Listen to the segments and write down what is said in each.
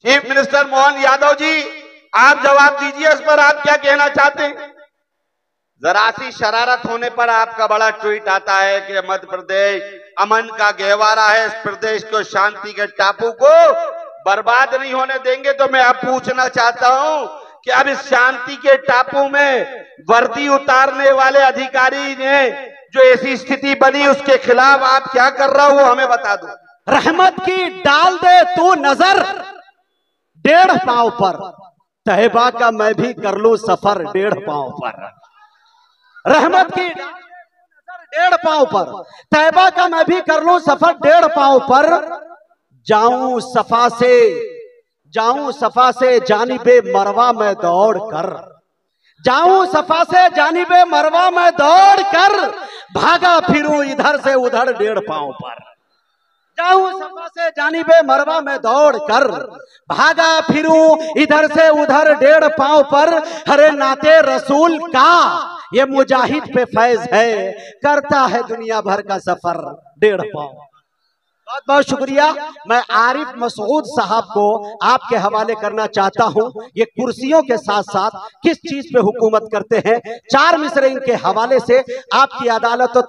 Chief minister Mohan Yadav ji, आप जवाब दीजिए इस पर, आप क्या कहना चाहते हैं? जरा सी शरारत होने पर आपका बड़ा ट्वीट आता है कि मध्य प्रदेश अमन का गहवारा है, इस प्रदेश को, शांति के टापू को बर्बाद नहीं होने देंगे। तो मैं अब पूछना चाहता हूं कि अब इस शांति के टापू में वर्दी उतारने वाले अधिकारी ने जो ऐसी स्थिति बनी, उसके खिलाफ आप क्या कर रहे हो वो हमें बता दो। रहमत की डाल दे तू नजर 1.5 पांव पर, तहबा का मैं भी कर लूं सफर 1.5 पांव पर। रहमत की 1.5 पांव पर, तहबा का मैं भी कर लूं सफर 1.5 पांव पर। जाऊं सफा से जानिबे मरवा में दौड़ कर, जाऊं सफा से जानिबे मरवा में दौड़ कर, भागा फिरूं इधर से उधर 1.5 पांव पर। जाऊं सफा से जानिबे मरवा में दौड़ कर, भागा फिरूं इधर से उधर 1.5 पांव पर। हरे नाते रसूल का ये मुजाहिद पे फैज है, करता है दुनिया भर का सफर 1.5 पांव। बहुत बहुत शुक्रिया। मैं आरिफ मसूद साहब को आपके हवाले करना चाहता हूं। ये कुर्सियों के साथ साथ किस चीज पे हुकूमत करते हैं, 4 मिसरे इनके हवाले से आपकी अदालतों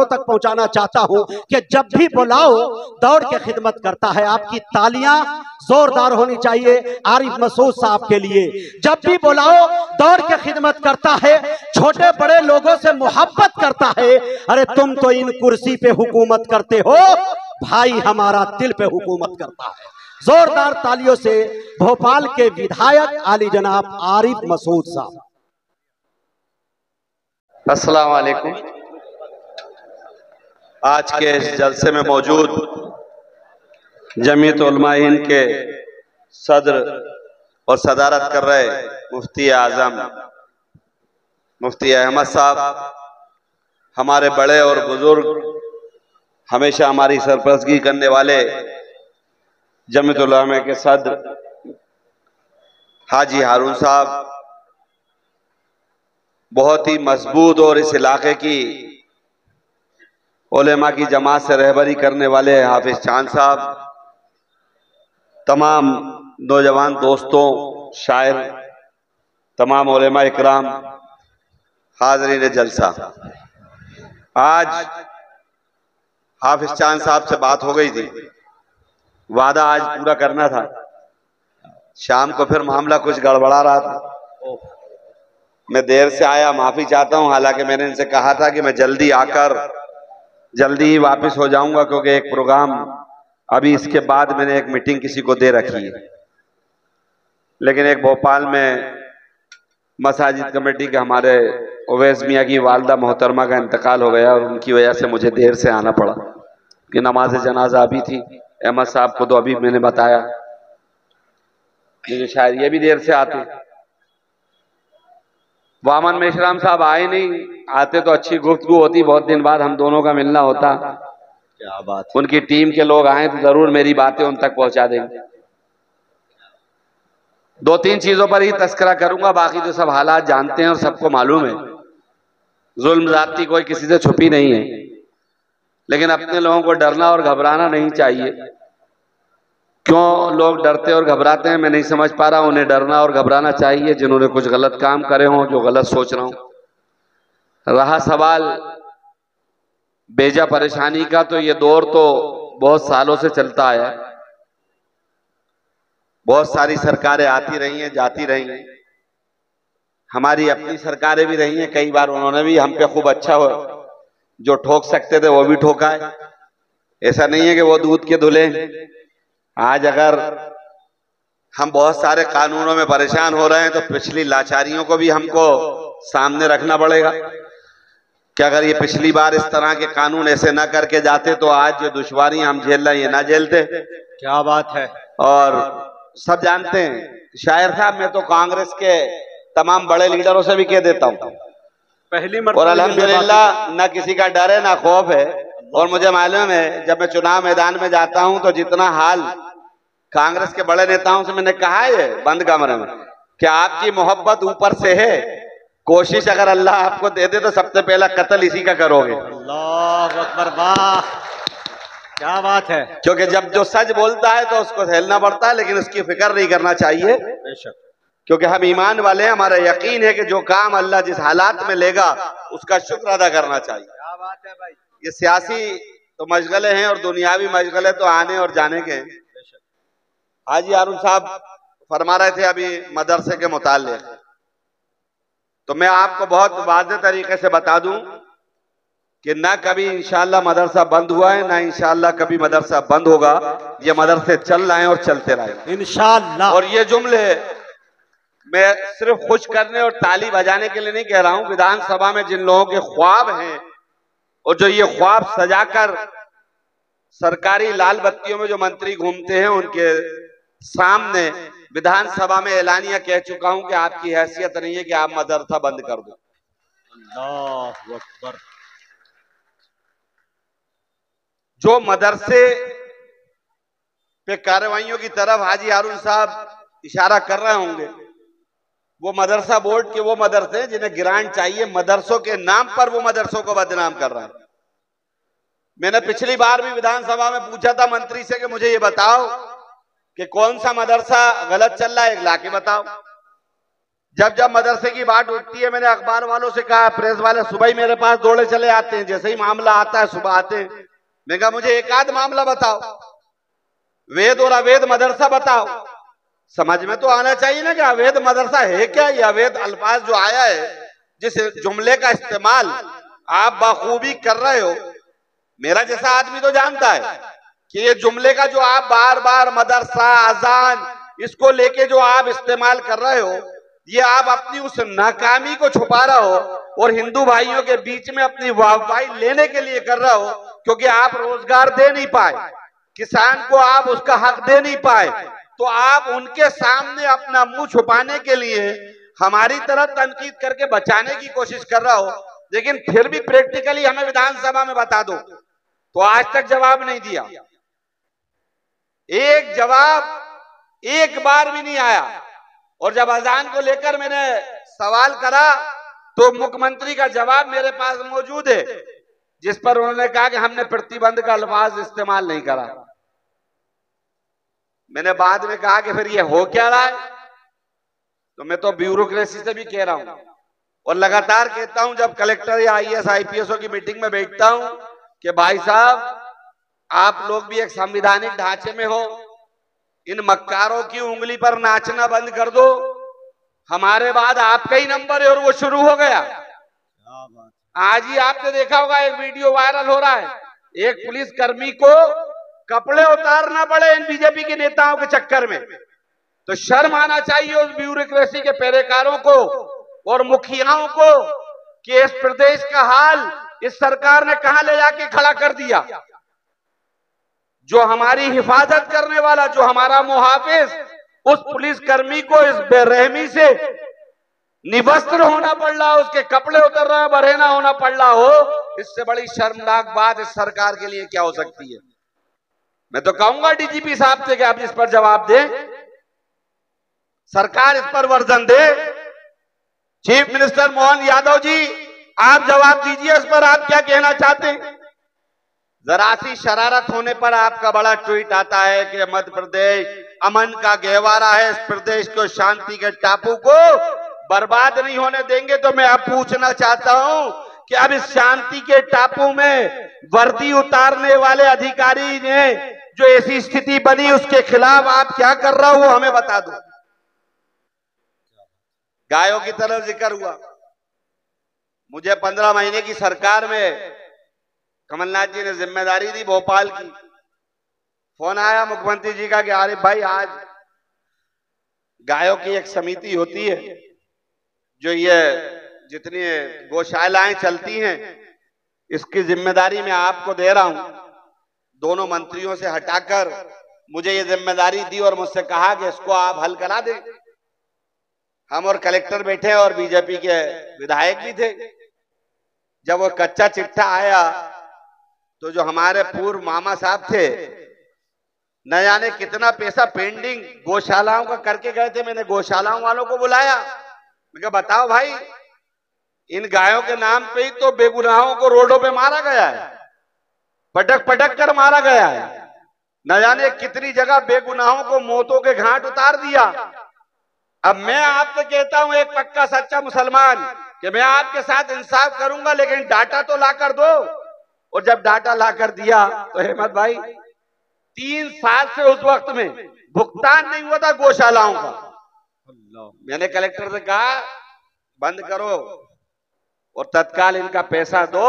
तक पहुंचाना चाहता हूं कि जब भी बुलाओ दौड़ के खिदमत करता है। आपकी तालियां जोरदार होनी चाहिए आरिफ मसूद साहब के लिए। जब भी बुलाओ दौड़ के खिदमत करता है, छोटे बड़े लोगों से मोहब्बत करता है। अरे तुम तो इन कुर्सी पे हुकूमत करते हो, भाई हमारा दिल पे हुकूमत करता है। जोरदार तालियों से भोपाल के विधायक आली जनाब आरिफ मसूद साहब। अस्सलाम वालेकुम। आज के इस जलसे में मौजूद जमीयत उलमा हिंद के सदर और सदारत कर रहे मुफ्ती आजम मुफ्ती अहमद साहब, हमारे बड़े और बुजुर्ग, हमेशा हमारी सरपरस्तगी करने वाले जमीयत उलमा के सदर हाजी हारून साहब, बहुत ही मजबूत और इस इलाके की उलेमा की जमात से रहबरी करने वाले हाफिज चांद साहब, तमाम नौजवान दोस्तों, शायर, तमाम उलेमा इकराम, हाज़रीन जलसा। आज हाफिज चांद साहब से बात हो गई थी, वादा आज पूरा करना था। शाम को फिर मामला कुछ गड़बड़ा रहा था, मैं देर से आया, माफी चाहता हूं। हालांकि मैंने इनसे कहा था कि मैं जल्दी आकर जल्दी ही वापस हो जाऊंगा, क्योंकि एक प्रोग्राम अभी इसके बाद मैंने एक मीटिंग किसी को दे रखी है। लेकिन एक भोपाल में मसाजिद कमेटी के हमारे उवैस मियाँ की वालदा मोहतरमा का इंतकाल हो गया और उनकी वजह से मुझे देर से आना पड़ा कि नमाज जनाजा अभी थी। अहमद साहब को तो अभी मैंने बताया, लेकिन शायद ये भी देर से आते। वामन मेश्राम साहब आए नहीं, आते तो अच्छी गुफ्तगू होती, बहुत दिन बाद हम दोनों का मिलना होता। क्या बात, उनकी टीम के लोग आए तो जरूर मेरी बातें उन तक पहुंचा देंगे। 2-3 चीजों पर ही तस्करा करूंगा, बाकी तो सब हालात जानते हैं और सबको मालूम है। जुल्म ज़ाती कोई किसी से छुपी नहीं है, लेकिन अपने लोगों को डरना और घबराना नहीं चाहिए। क्यों लोग डरते और घबराते हैं मैं नहीं समझ पा रहा। उन्हें डरना और घबराना चाहिए जिन्होंने कुछ गलत काम करे हों, जो गलत सोच रहा हूं। रहा सवाल बेजा परेशानी का, तो ये दौर तो बहुत सालों से चलता आया है। बहुत सारी सरकारें आती रही हैं, जाती रही हैं, हमारी अपनी सरकारें भी रही हैं। कई बार उन्होंने भी हम पे खूब अच्छा हो, जो ठोक सकते थे वो भी ठोका है। ऐसा नहीं है कि वो दूध के धुले। आज अगर हम बहुत सारे कानूनों में परेशान हो रहे हैं तो पिछली लाचारियों को भी हमको सामने रखना पड़ेगा कि अगर ये पिछली बार इस तरह के कानून ऐसे ना करके जाते तो आज जो दुश्वारियां हम झेल रहे हैं ये ना झेलते। क्या बात है। और सब जानते हैं, शायर साहब मैं तो कांग्रेस के तमाम बड़े लीडरों से भी कह देता हूं, पहली और अल्हम्दुलिल्लाह न किसी का डर है ना खौफ है। और मुझे मालूम है जब मैं चुनाव मैदान में जाता हूं तो जितना हाल कांग्रेस के बड़े नेताओं से मैंने कहा है बंद कमरे में कि आपकी मोहब्बत ऊपर से है, कोशिश अगर अल्लाह आपको दे दे तो सबसे पहला कत्ल इसी का करोगे। अल्लाह अकबर। वाह, क्या बात है। क्योंकि जब जो सच बोलता है तो उसको झेलना पड़ता है, लेकिन उसकी फिक्र नहीं करना चाहिए, क्योंकि हम ईमान वाले हैं। हमारा यकीन है कि जो काम अल्लाह जिस हालात में लेगा उसका शुक्र अदा करना चाहिए। क्या बात है भाई। ये सियासी तो मशगले हैं और दुनियावी मशगले तो आने और जाने के हैं। हाजी हारून साहब फरमा रहे थे अभी मदरसे के मुताल्लिक, तो मैं आपको बहुत वाज़ेह तरीके से बता दूं कि ना कभी इंशाअल्लाह मदरसा बंद हुआ है, ना इंशाअल्लाह कभी मदरसा बंद होगा। ये मदरसे चल रहे हैं और चलते रहेंगे इंशाअल्लाह। और ये जुमले मैं सिर्फ खुश करने और ताली बजाने के लिए नहीं कह रहा हूं। विधानसभा में जिन लोगों के ख्वाब हैं और जो ये ख्वाब सजाकर सरकारी लाल बत्तियों में जो मंत्री घूमते हैं, उनके सामने विधानसभा में एलानिया कह चुका हूं कि आपकी हैसियत नहीं है कि आप मदरसा बंद कर दो। अल्लाहु अकबर। जो मदरसे पे कार्रवाइयों की तरफ हाजी हारून साहब इशारा कर रहे होंगे, वो मदरसा बोर्ड के वो मदरसे हैं जिन्हें ग्रांट चाहिए, मदरसों के नाम पर वो मदरसों को बदनाम कर रहे हैं। मैंने पिछली बार भी विधानसभा में पूछा था मंत्री से कि मुझे ये बताओ कि कौन सा मदरसा गलत चल रहा है, एक लाके बताओ। जब जब मदरसे की बात उठती है, मैंने अखबार वालों से कहा, प्रेस वाले सुबह ही मेरे पास दौड़े चले आते हैं, जैसे ही मामला आता है सुबह आते हैं। मैं कहा मुझे एक आध मामला बताओ, वेद और अवैध मदरसा बताओ। समझ में तो आना चाहिए ना कि अवैध मदरसा है क्या। ये अवैध अल्फाज जो आया है, जिस जुमले का इस्तेमाल आप बखूबी कर रहे हो, मेरा जैसा आदमी तो जानता है कि ये जुमले का जो आप बार बार मदरसा अजान इसको लेके जो आप इस्तेमाल कर रहे हो, ये आप अपनी उस नाकामी को छुपा रहे हो और हिंदू भाइयों के बीच में अपनी वाहवाही लेने के लिए कर रहे हो, क्योंकि आप रोजगार दे नहीं पाए, किसान को आप उसका हक दे नहीं पाए, तो आप उनके सामने अपना मुंह छुपाने के लिए हमारी तरह तनकीद करके बचाने की कोशिश कर रहा हो, लेकिन फिर भी प्रैक्टिकली हमें विधानसभा में बता दो। तो आज तक जवाब नहीं दिया, एक जवाब एक बार भी नहीं आया। और जब अजान को लेकर मैंने सवाल करा तो मुख्यमंत्री का जवाब मेरे पास मौजूद है, जिस पर उन्होंने कहा कि हमने प्रतिबंध का अल्फाज इस्तेमाल नहीं करा। मैंने बाद में कहा कि फिर ये हो क्या रहा है, तो मैं तो ब्यूरोक्रेसी से भी कह रहा हूं और लगातार कहता हूं जब कलेक्टर या IAS IPSओ की मीटिंग में बैठता हूं कि भाई साहब आप लोग भी एक संवैधानिक ढांचे में हो, इन मक्कारों की उंगली पर नाचना बंद कर दो। हमारे बाद आपका ही नंबर है और वो शुरू हो गया। आज ही आपने देखा होगा एक वीडियो वायरल हो रहा है, एक पुलिस कर्मी को कपड़े उतारना पड़े इन बीजेपी के नेताओं के चक्कर में। तो शर्म आना चाहिए उस ब्यूरोक्रेसी के पैरेकारों को और मुखियाओं को कि इस प्रदेश का हाल इस सरकार ने कहां ले जाके खड़ा कर दिया। जो हमारी हिफाजत करने वाला, जो हमारा मुहाफिज, उस पुलिसकर्मी को इस बेरहमी से निवस्त्र होना पड़ रहा हो, उसके कपड़े उतर रहे हैं, बरहना होना पड़ रहा हो, इससे बड़ी शर्मनाक बात इस सरकार के लिए क्या हो सकती है। मैं तो कहूंगा DGP साहब से कि आप इस पर जवाब दें, सरकार इस पर वर्जन दे। चीफ मिनिस्टर मोहन यादव जी, आप जवाब दीजिए, इस पर आप क्या कहना चाहते हैं। जरा सी शरारत होने पर आपका बड़ा ट्वीट आता है कि मध्य प्रदेश अमन का गहवारा है, इस प्रदेश को शांति के टापू को बर्बाद नहीं होने देंगे। तो मैं अब पूछना चाहता हूं कि अब इस शांति के टापू में वर्दी उतारने वाले अधिकारी ने जो ऐसी स्थिति बनी, उसके खिलाफ आप क्या कर रहे हो वो हमें बता दो। गायों की तरफ जिक्र हुआ, मुझे 15 महीने की सरकार में कमलनाथ जी ने जिम्मेदारी दी भोपाल की। फोन आया मुख्यमंत्री जी का कि आरिफ भाई आज गायों की एक समिति होती है, जो ये जितनी गौशालाएं चलती हैं इसकी जिम्मेदारी मैं आपको दे रहा हूं। दोनों मंत्रियों से हटाकर मुझे ये जिम्मेदारी दी और मुझसे कहा कि इसको आप हल करा दें। हम और कलेक्टर बैठे और बीजेपी के विधायक भी थे। जब वो कच्चा चिट्ठा आया तो जो हमारे पूर्व मामा साहब थे, न जाने कितना पैसा पेंडिंग गौशालाओं का करके गए थे। मैंने गौशालाओं वालों को बुलाया, मैं कहा बताओ भाई, इन गायों के नाम पे ही तो बेगुनाहों को रोडों पे मारा गया है, पटक पटक कर मारा गया है। न जाने कितनी जगह बेगुनाहों को मौतों के घाट उतार दिया। अब मैं आपसे कहता हूं, एक पक्का सच्चा मुसलमान, कि मैं आपके साथ इंसाफ करूंगा, लेकिन डाटा तो ला कर दो। और जब डाटा ला कर दिया तो अहमद भाई 3 साल से उस वक्त में भुगतान नहीं हुआ था गौशालाओं का। मैंने कलेक्टर से कहा बंद करो और तत्काल इनका पैसा दो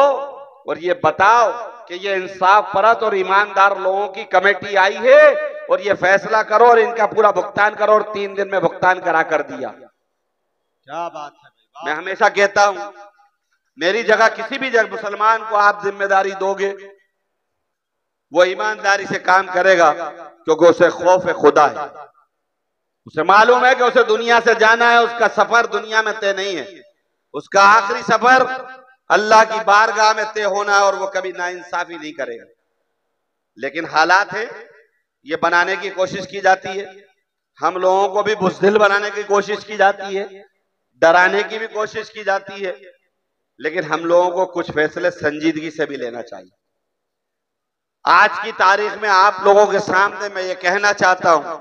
और ये बताओ कि ये इंसाफ परस्त और ईमानदार लोगों की कमेटी आई है और ये फैसला करो और इनका पूरा भुगतान करो। और 3 दिन में भुगतान करा कर दिया। क्या बात है भाई। मैं हमेशा कहता हूं, मेरी जगह किसी भी जगह मुसलमान को आप जिम्मेदारी दोगे, वो ईमानदारी से काम करेगा, क्योंकि उसे खौफ खुदा है। उसे मालूम है कि उसे दुनिया से जाना है, उसका सफर दुनिया में तय नहीं है, उसका आखिरी सफर अल्लाह की बारगाह में तय होना है और वो कभी नाइंसाफी नहीं करेगा। लेकिन हालात है, ये बनाने की कोशिश की जाती है, हम लोगों को भी बुज़दिल बनाने की कोशिश की जाती है, डराने की भी कोशिश की जाती है, लेकिन हम लोगों को कुछ फैसले संजीदगी से भी लेना चाहिए। आज की तारीख में आप लोगों के सामने मैं ये कहना चाहता हूं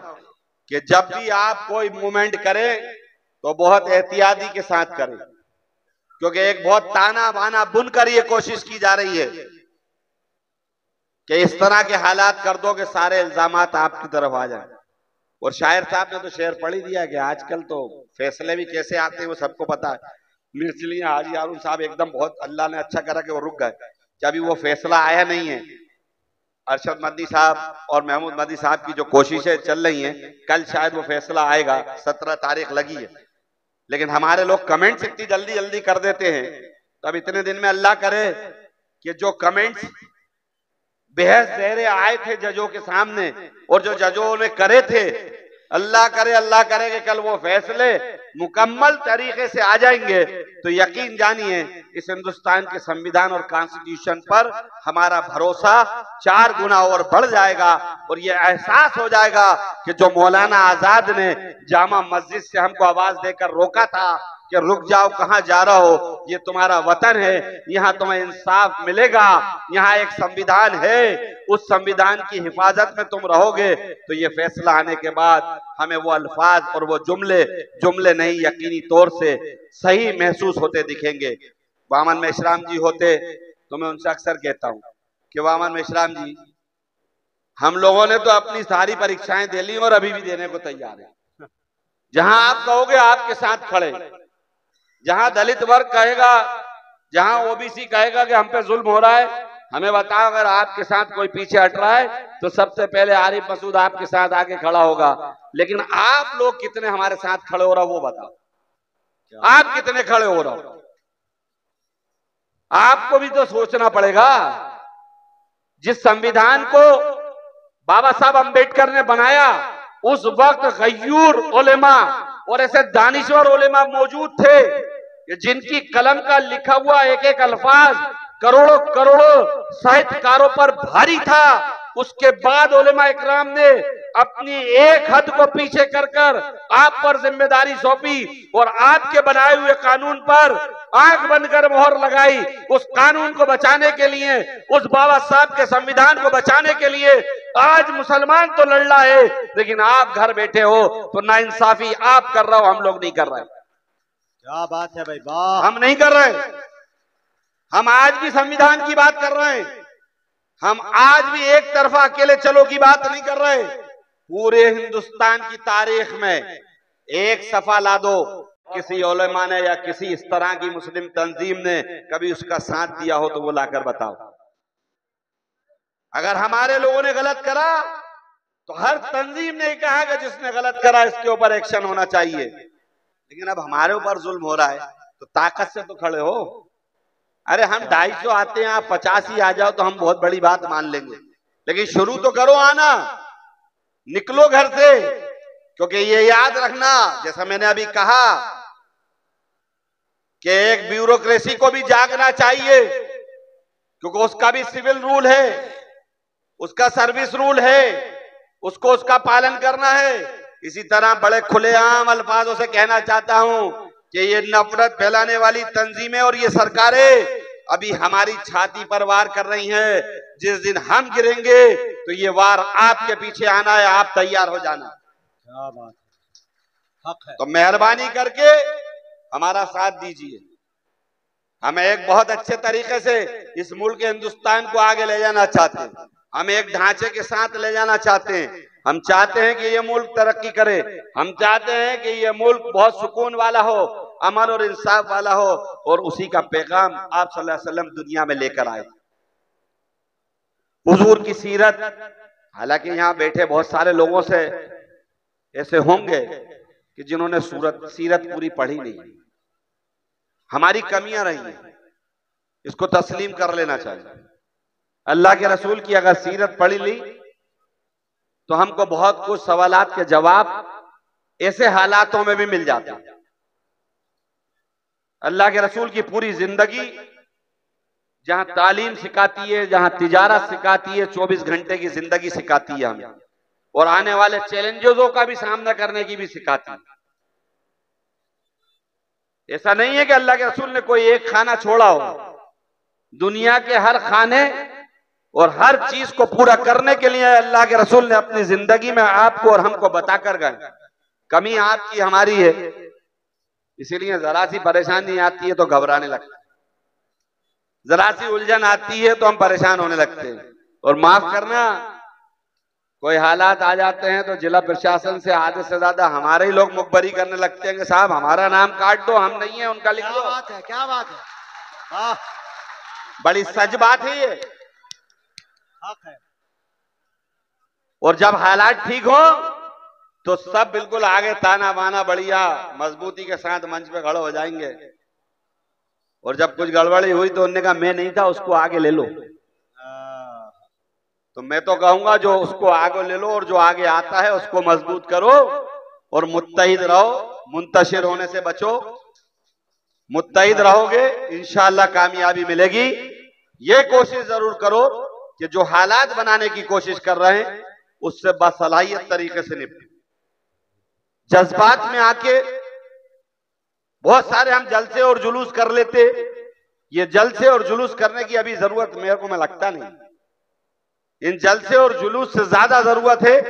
कि जब भी आप कोई मूवमेंट करें तो बहुत एहतियाती के साथ करें, क्योंकि एक बहुत ताना बाना बुनकर ये कोशिश की जा रही है कि इस तरह के हालात कर दो कि सारे इल्जामात आपकी तरफ आ जाए। और शायर साहब ने तो शेर पढ़ ही दिया कि आजकल तो फैसले भी कैसे आते हैं वो सबको पता है। मिर्चलियां हाजी हारून साहब एकदम बहुत अल्लाह ने अच्छा करा कि वो रुक गए, कि अभी वो फैसला आया नहीं है। अरशद मदनी साहब और महमूद मदनी साहब की जो कोशिशें चल रही हैं, कल शायद वो फैसला आएगा, 17 तारीख लगी है। लेकिन हमारे लोग कमेंट्स इतनी जल्दी जल्दी कर देते हैं, तो अब इतने दिन में अल्लाह करे कि जो कमेंट्स बेहद ज़हरे आए थे जजों के सामने और जो जजों ने करे थे, अल्लाह करे कि कल वो फैसले मुकम्मल तरीके से आ जाएंगे। तो यकीन जानिए इस हिंदुस्तान के संविधान और कॉन्स्टिट्यूशन पर हमारा भरोसा 4 गुना और बढ़ जाएगा। और ये एहसास हो जाएगा कि जो मौलाना आजाद ने जामा मस्जिद से हमको आवाज देकर रोका था कि रुक जाओ, कहां जा रहे हो, ये तुम्हारा वतन है, यहाँ तुम्हें इंसाफ मिलेगा, यहाँ एक संविधान है, उस संविधान की हिफाजत में तुम रहोगे। तो ये फैसला आने के बाद हमें वो अल्फाज और वो जुमले नहीं, यकीनी तौर से सही महसूस होते दिखेंगे। वामन मेश्राम जी होते तो मैं उनसे अक्सर कहता हूं कि वामन मेश्राम जी, हम लोगों ने तो अपनी सारी परीक्षाएं दे ली और अभी भी देने को तैयार है। जहां आप कहोगे आपके साथ खड़े, जहां दलित वर्ग कहेगा, जहां ओबीसी कहेगा कि हम पे जुल्म हो रहा है, हमें बताओ अगर आपके साथ कोई पीछे हट रहा है तो सबसे पहले आरिफ मसूद आपके साथ आके खड़ा होगा। लेकिन आप लोग कितने हमारे साथ खड़े हो रहा वो बताओ, आप कितने खड़े हो रहा हो? आपको भी तो सोचना पड़ेगा। जिस संविधान को बाबा साहब अंबेडकर ने बनाया, उस वक्त गयूर उलेमा और ऐसे दानिश्वर उलेमा मौजूद थे कि जिनकी कलम का लिखा हुआ एक एक अल्फाज करोड़ों करोड़ों साहित्यकारों पर भारी था। उसके बाद उलेमा इकराम ने अपनी एक हद को पीछे कर आप पर जिम्मेदारी सौंपी और आपके बनाए हुए कानून पर आंख बंद कर मोहर लगाई। उस कानून को बचाने के लिए, उस बाबा साहब के संविधान को बचाने के लिए आज मुसलमान तो लड़ रहा है, लेकिन आप घर बैठे हो तो नाइंसाफी आप कर रहे हो, हम लोग नहीं कर रहे। क्या बात है भाई, वाह। हम नहीं कर रहे। हम आज भी संविधान की बात कर रहे हैं। हम आज भी एक तरफा अकेले चलो की बात नहीं कर रहे। पूरे हिंदुस्तान की तारीख में एक सफा ला दो, किसी उलेमा ने या किसी इस तरह की मुस्लिम तंजीम ने कभी उसका साथ दिया हो तो वो लाकर बताओ। अगर हमारे लोगों ने गलत करा तो हर तंजीम ने कहा कि जिसने गलत करा इसके ऊपर एक्शन होना चाहिए। लेकिन अब हमारे ऊपर जुल्म हो रहा है तो ताकत से तो खड़े हो। अरे हम 250 आते हैं, आप 50 ही आ जाओ तो हम बहुत बड़ी बात मान लेंगे, लेकिन शुरू तो करो आना, निकलो घर से। क्योंकि ये याद रखना, जैसा मैंने अभी कहा कि एक ब्यूरोक्रेसी को भी जागना चाहिए, क्योंकि उसका भी सिविल रूल है, उसका सर्विस रूल है, उसको उसका पालन करना है। इसी तरह बड़े खुलेआम अल्फाजों से कहना चाहता हूं कि ये नफरत फैलाने वाली तंजीमें और ये सरकारें अभी हमारी छाती पर वार कर रही हैं। जिस दिन हम गिरेंगे तो ये वार आपके पीछे आना है, आप तैयार हो जाना। क्या बात है, हक है। तो मेहरबानी करके हमारा साथ दीजिए। हम एक बहुत अच्छे तरीके से इस मुल्क हिंदुस्तान को आगे ले जाना चाहते हैं। हम एक ढांचे के साथ ले जाना चाहते हैं। हम चाहते हैं कि ये मुल्क तरक्की करे। हम चाहते हैं कि ये मुल्क बहुत सुकून वाला हो, अमन और इंसाफ वाला हो, और उसी का पैगाम आप सल्लल्लाहु अलैहि वसल्लम दुनिया में लेकर आए। हुजूर की सीरत, हालांकि यहाँ बैठे बहुत सारे लोगों से ऐसे होंगे कि जिन्होंने सीरत पूरी पढ़ी नहीं। हमारी कमियां रही हैं, इसको तस्लीम कर लेना चाहिए। अल्लाह के रसूल की अगर सीरत पढ़ी ली तो हमको बहुत कुछ सवालात के जवाब ऐसे हालातों में भी मिल जाते हैं। अल्लाह के रसूल की पूरी जिंदगी जहां तालीम सिखाती है, जहां तिजारत सिखाती है, 24 घंटे की जिंदगी सिखाती है हमें, और आने वाले चैलेंजेसों का भी सामना करने की भी सिखाती है। ऐसा नहीं है कि अल्लाह के रसूल ने कोई एक खाना छोड़ा हो। दुनिया के हर खाने और हर चीज को पूरा करने के लिए अल्लाह के रसूल ने अपनी जिंदगी में आपको और हमको बताकर गए। कमी आपकी हमारी है, इसीलिए जरा सी परेशानी आती है तो घबराने लगते हैं, जरा सी उलझन आती है तो हम परेशान होने लगते हैं। और माफ करना, कोई हालात आ जाते हैं तो जिला प्रशासन से आधे से ज्यादा हमारे ही लोग मुखबरी करने लगते हैं कि साहब हमारा नाम काट दो, हम नहीं है, उनका लिख दो। क्या बात है, क्या बात है, वाह, बड़ी सच बात है ये। हक है। और जब हालात ठीक हो तो सब बिल्कुल आगे ताना बाना बढ़िया मजबूती के साथ मंच पे खड़े हो जाएंगे। और जब कुछ गड़बड़ी हुई तो उन्होंने कहा मैं नहीं था, उसको आगे ले लो। तो मैं तो कहूंगा जो उसको आगे ले लो, और जो आगे आता है उसको मजबूत करो, और मुत्तहिद रहो, मुंतशिर होने से बचो। मुत्तहिद रहोगे इंशाअल्लाह कामयाबी मिलेगी। ये कोशिश जरूर करो कि जो हालात बनाने की कोशिश कर रहे हैं उससे बासलाहियत तरीके से निपटे। जज्बात में आके बहुत सारे हम जलसे और जुलूस कर लेते, ये जलसे और जुलूस करने की अभी जरूरत मेरे को में लगता नहीं। इन जलसे और जुलूस से ज्यादा जरूरत है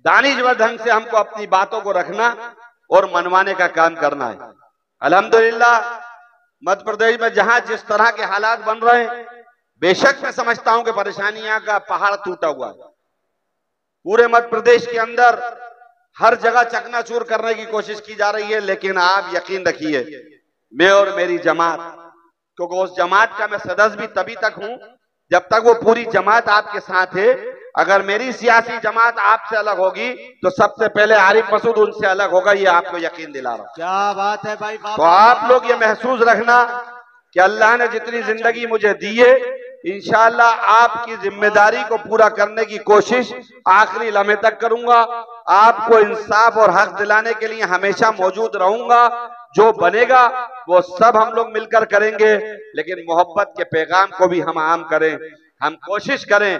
दानिशवर ढंग से हमको अपनी बातों को रखना और मनवाने का काम करना है। अल्हम्दुलिल्लाह मध्य प्रदेश में जहां जिस तरह के हालात बन रहे हैं, बेशक मैं समझता हूं कि परेशानियां का पहाड़ टूटा हुआ है। पूरे मध्य प्रदेश के अंदर हर जगह चकनाचूर करने की कोशिश की जा रही है, लेकिन आप यकीन रखिए मैं और मेरी जमात, क्योंकि उस जमात का मैं सदस्य भी तभी तक हूं जब तक वो पूरी जमात आपके साथ है। अगर मेरी सियासी जमात आपसे अलग होगी तो सबसे पहले आरिफ मसूद उनसे अलग होगा, ये आपको यकीन दिला रहा हूं। क्या बात है भाई। तो आप लोग ये महसूस रखना कि अल्लाह ने जितनी जिंदगी मुझे दी है, इंशाअल्लाह आपकी जिम्मेदारी को पूरा करने की कोशिश आखिरी लम्हे तक करूंगा। आपको इंसाफ और हक दिलाने के लिए हमेशा मौजूद रहूंगा। जो बनेगा वो सब हम लोग मिलकर करेंगे, लेकिन मोहब्बत के पैगाम को भी हम आम करें। हम कोशिश करें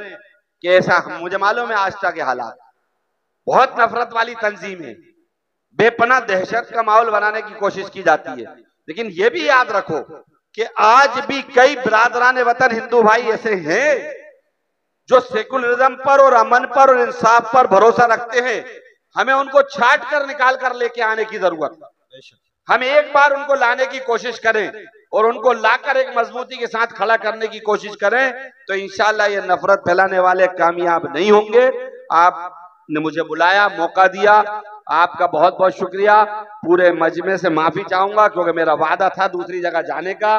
कि ऐसा, मुझे मालूम है आस्था के हालात बहुत नफरत वाली तंजीम है, बेपनाह दहशत का माहौल बनाने की कोशिश की जाती है, लेकिन ये भी याद रखो कि आज भी कई बिरादरान वतन हिंदू भाई ऐसे हैं जो सेकुलरिज्म पर और अमन पर और इंसाफ पर भरोसा रखते हैं। हमें उनको छाट कर निकाल कर लेके आने की जरूरत है। हम एक बार उनको लाने की कोशिश करें और उनको लाकर एक मजबूती के साथ खड़ा करने की कोशिश करें तो इंशाअल्लाह ये नफरत फैलाने वाले कामयाब नहीं होंगे। आपने मुझे बुलाया, मौका दिया, आपका बहुत बहुत शुक्रिया। पूरे मजमे से माफी चाहूंगा क्योंकि मेरा वादा था दूसरी जगह जाने का,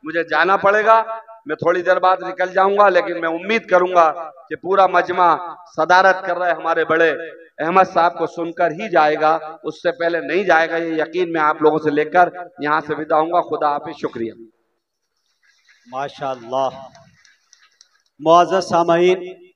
मुझे जाना पड़ेगा। मैं थोड़ी देर बाद निकल जाऊंगा, लेकिन मैं उम्मीद करूंगा कि पूरा मजमा सदारत कर रहे हमारे बड़े अहमद साहब को सुनकर ही जाएगा, उससे पहले नहीं जाएगा। ये यकीन मैं आप लोगों से लेकर यहां से विदा होऊंगा। खुदा हाफिज, शुक्रिया। माशाअल्लाह। मुअज़्ज़ज़ सामईन,